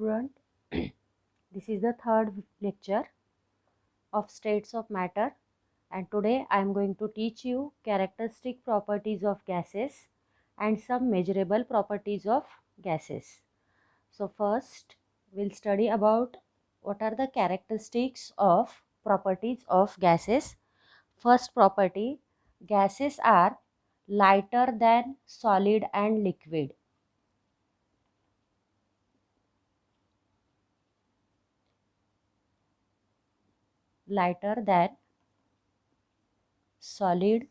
student. This is the third lecture of states of matter, and today I am going to teach you characteristic properties of gases and some measurable properties of gases. So first we'll study about what are the characteristics of properties of gases. First property, gases are lighter than solid and liquid. Lighter than solid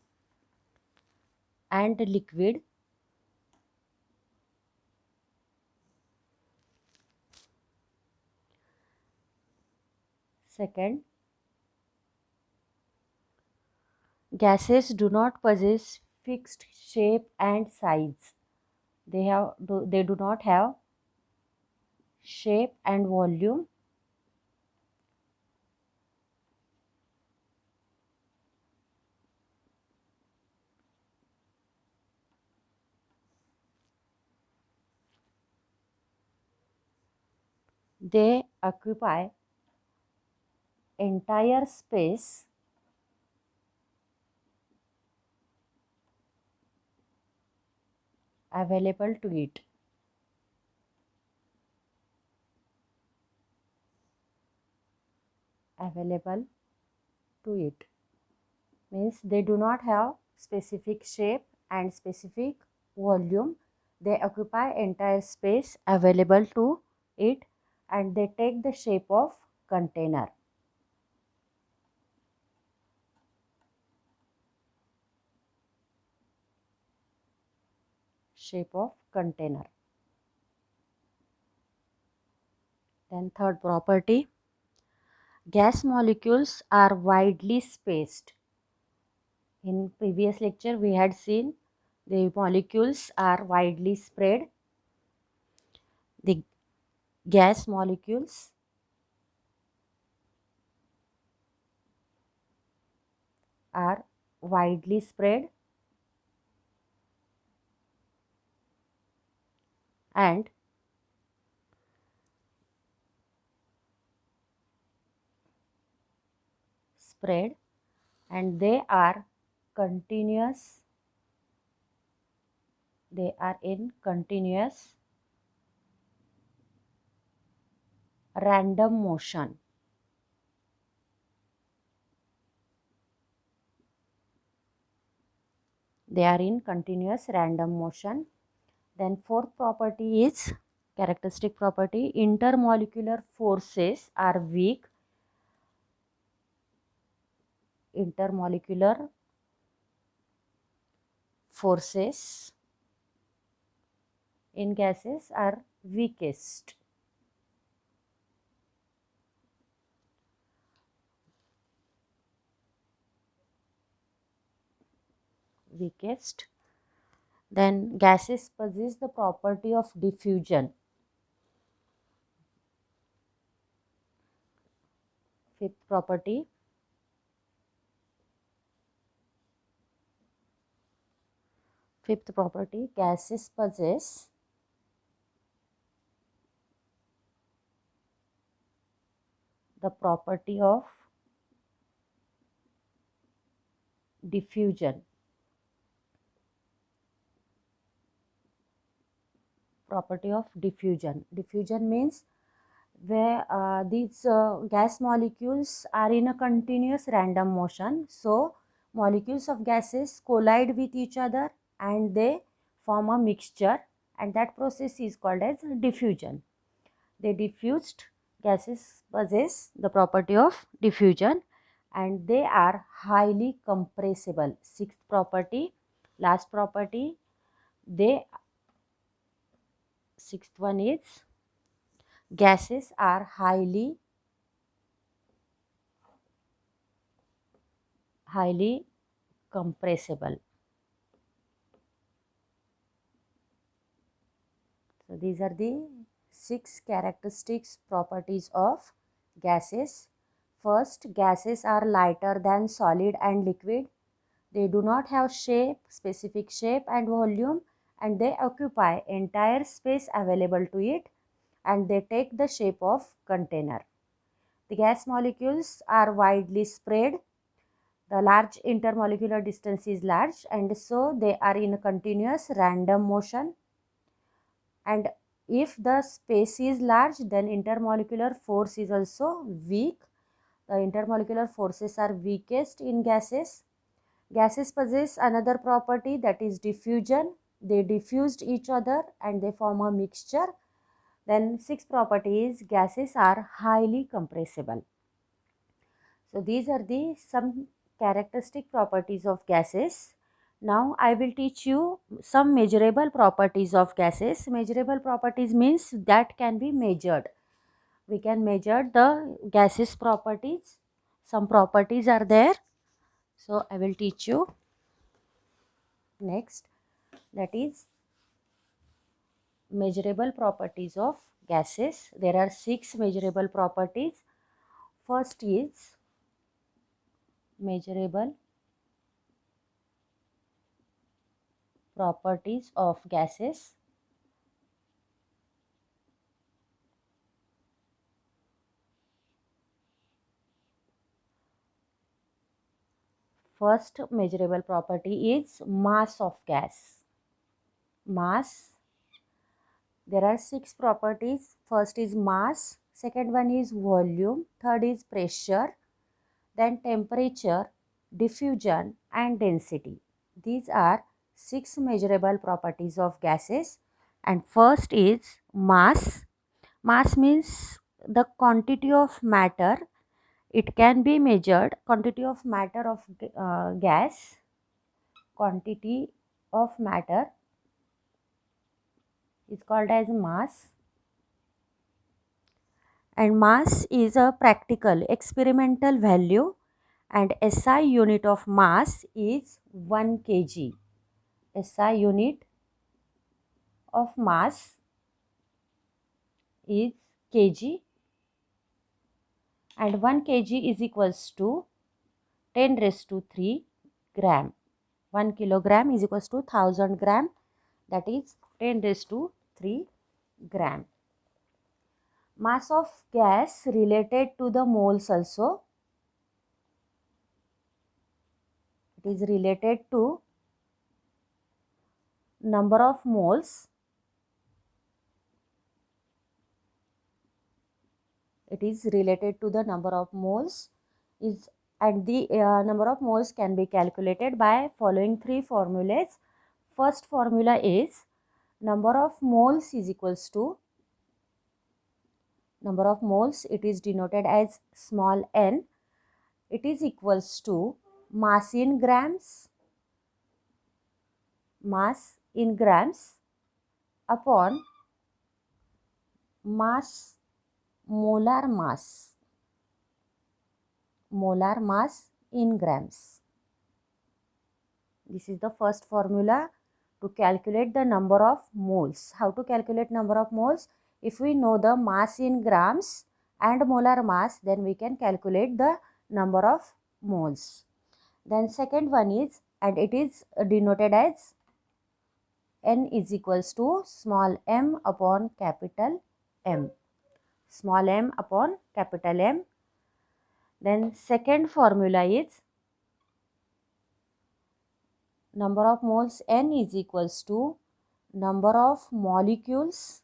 and liquid. Second, gases do not possess fixed shape and size. They do not have shape and volume. They occupy entire space available to it. Available to it means they do not have specific shape and specific volume. They occupy entire space available to it, and they take the shape of container. Shape of container. Then third property, gas molecules are widely spaced. In previous lecture we had seen the molecules are widely spread. The gas molecules are widely spread and they are continuous. They are in continuous random motion. They are in continuous random motion. Then fourth property is characteristic property, intermolecular forces are weak. Intermolecular forces in gases are weakest. Weakest. Then gases possess the property of diffusion. Fifth property, gases possess the property of diffusion. Property of diffusion. Diffusion means where these gas molecules are in a continuous random motion. So molecules of gases collide with each other and they form a mixture, and that process is called as diffusion. The diffused gases possess the property of diffusion and they are highly compressible. Sixth property, last property, sixth one is gases are highly compressible. So these are the 6 characteristics properties of gases. First, gases are lighter than solid and liquid. They do not have specific shape and volume, and they occupy entire space available to it. and they take the shape of container. The gas molecules are widely spread. The large intermolecular distance is large, and so they are in a continuous random motion. And if the space is large, then intermolecular force is also weak. The intermolecular forces are weakest in gases. Gases possess another property, that is diffusion. They diffused each other and they form a mixture. Then sixth property is gases are highly compressible. So these are the some characteristic properties of gases. Now I will teach you some measurable properties of gases. Measurable properties means that can be measured. We can measure the gases properties. Some properties are there. So I will teach you next, that is measurable properties of gases. There are 6 measurable properties. First is measurable properties of gases. First measurable property is mass of gas. Mass. There are 6 properties. First is mass, second one is volume, third is pressure, then temperature, diffusion and density. These are 6 measurable properties of gases. And first is mass. Mass means the quantity of matter. It can be measured, quantity of matter of gas, quantity of matter is called as mass. And mass is a practical experimental value, and SI unit of mass is 1 kg. SI unit of mass is kg, and 1 kg is equals to 10 raised to 3 gram. 1 kilogram is equals to 1000 gram, that is 10 raised to 3 gram. Mass of gas related to the moles also. It is related to number of moles. It is related to the number of moles and the number of moles can be calculated by following 3 formulas. First formula is number of moles is equals to number of moles, it is denoted as small n. It is equals to mass in grams upon mass molar mass in grams. This is the first formula to calculate the number of moles. How to calculate number of moles? If we know the mass in grams and molar mass, then we can calculate the number of moles. Then second one is, and it is denoted as N is equals to small m upon capital M. Small m upon capital M. Then second formula is number of moles N is equals to number of molecules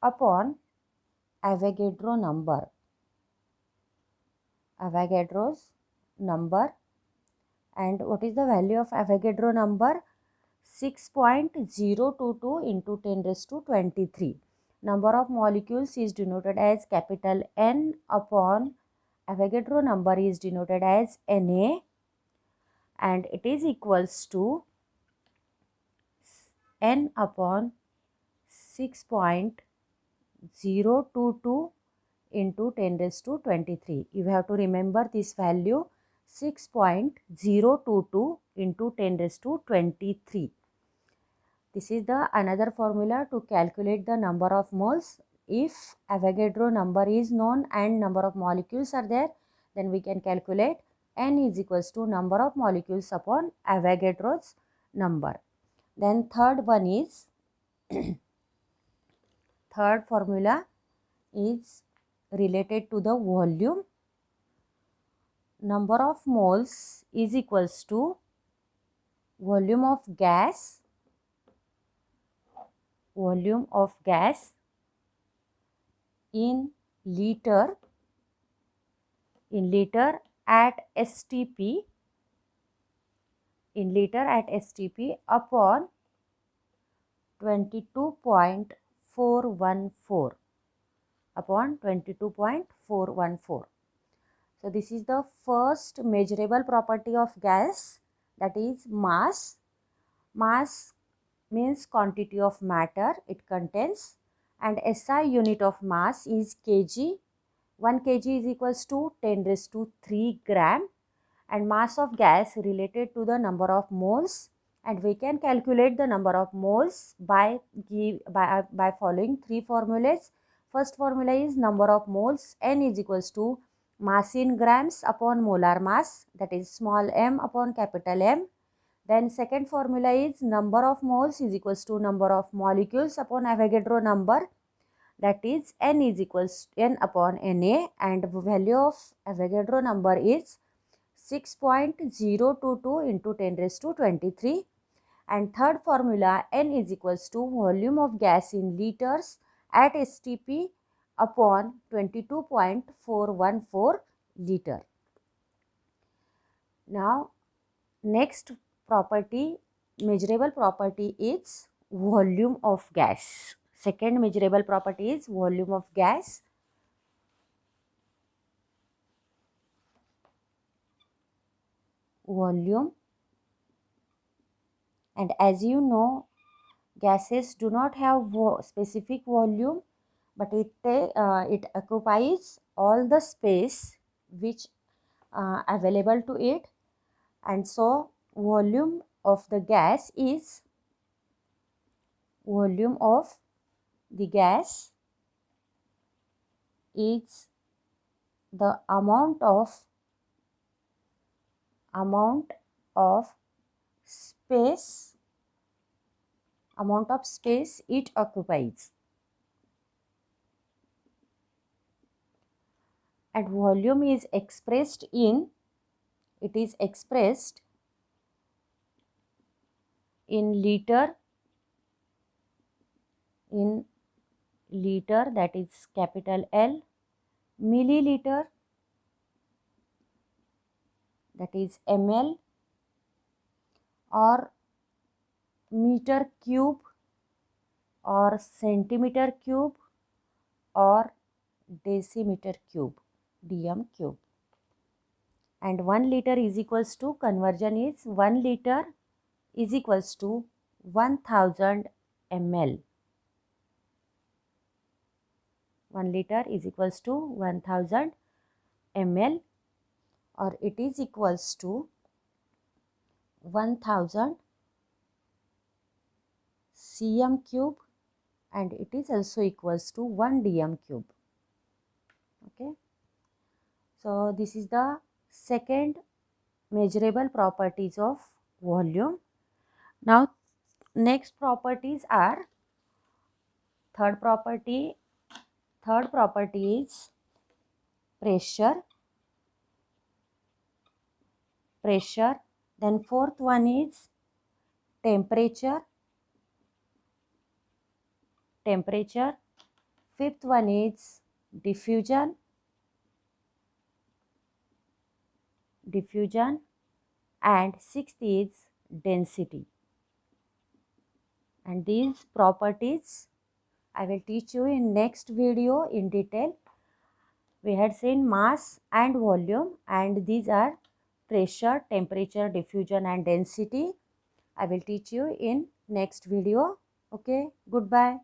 upon Avogadro number. Avogadro's number. And what is the value of Avogadro number? 6.022 into 10 raised to 23. Number of molecules is denoted as capital N upon Avogadro number is denoted as Na, and it is equals to N upon 6.022 into 10 raised to 23. You have to remember this value, 6.022 into 10 raised to 23. This is the another formula to calculate the number of moles. If Avogadro number is known and number of molecules are there, then we can calculate N is equals to number of molecules upon Avogadro's number. Then third one is Third formula is related to the volume. Number of moles is equals to volume of gas in liter at STP upon 22.414. So this is the first measurable property of gas, that is mass. Mass means quantity of matter it contains, and SI unit of mass is kg. 1 kg is equals to 10 raised to 3 gram, and mass of gas related to the number of moles, and we can calculate the number of moles by following three formulas. First formula is number of moles, N is equals to mass in grams upon molar mass, that is small m upon capital M. Then second formula is number of moles is equals to number of molecules upon Avogadro number, that is N is equals to N upon Na, and the value of Avogadro number is 6.022 into 10 raised to 23. And third formula, N is equals to volume of gas in liters at STP upon 22.414 liter. Now next property, measurable property, is volume of gas. Second measurable property is volume of gas. Volume, and as you know, gases do not have specific volume, but it occupies all the space which available to it, and so volume of the gas is the amount of space it occupies. And volume is expressed in liter, that is capital L, milliliter, that is ml, or meter cube, or centimeter cube, or decimeter cube, dm cube. And 1 liter is equals to, conversion is 1 liter is equals to 1000 ml. 1 liter is equals to 1000 ml, or it is equals to 1000 cm cube, and it is also equals to 1 dm cube. Okay, so this is the second measurable properties of volume. Now next properties are, third property is pressure. Then fourth one is temperature. Fifth one is diffusion, and sixth is density. And these properties I will teach you in next video in detail. We had seen mass and volume, and these are pressure, temperature, diffusion, and density. I will teach you in next video. Okay, goodbye.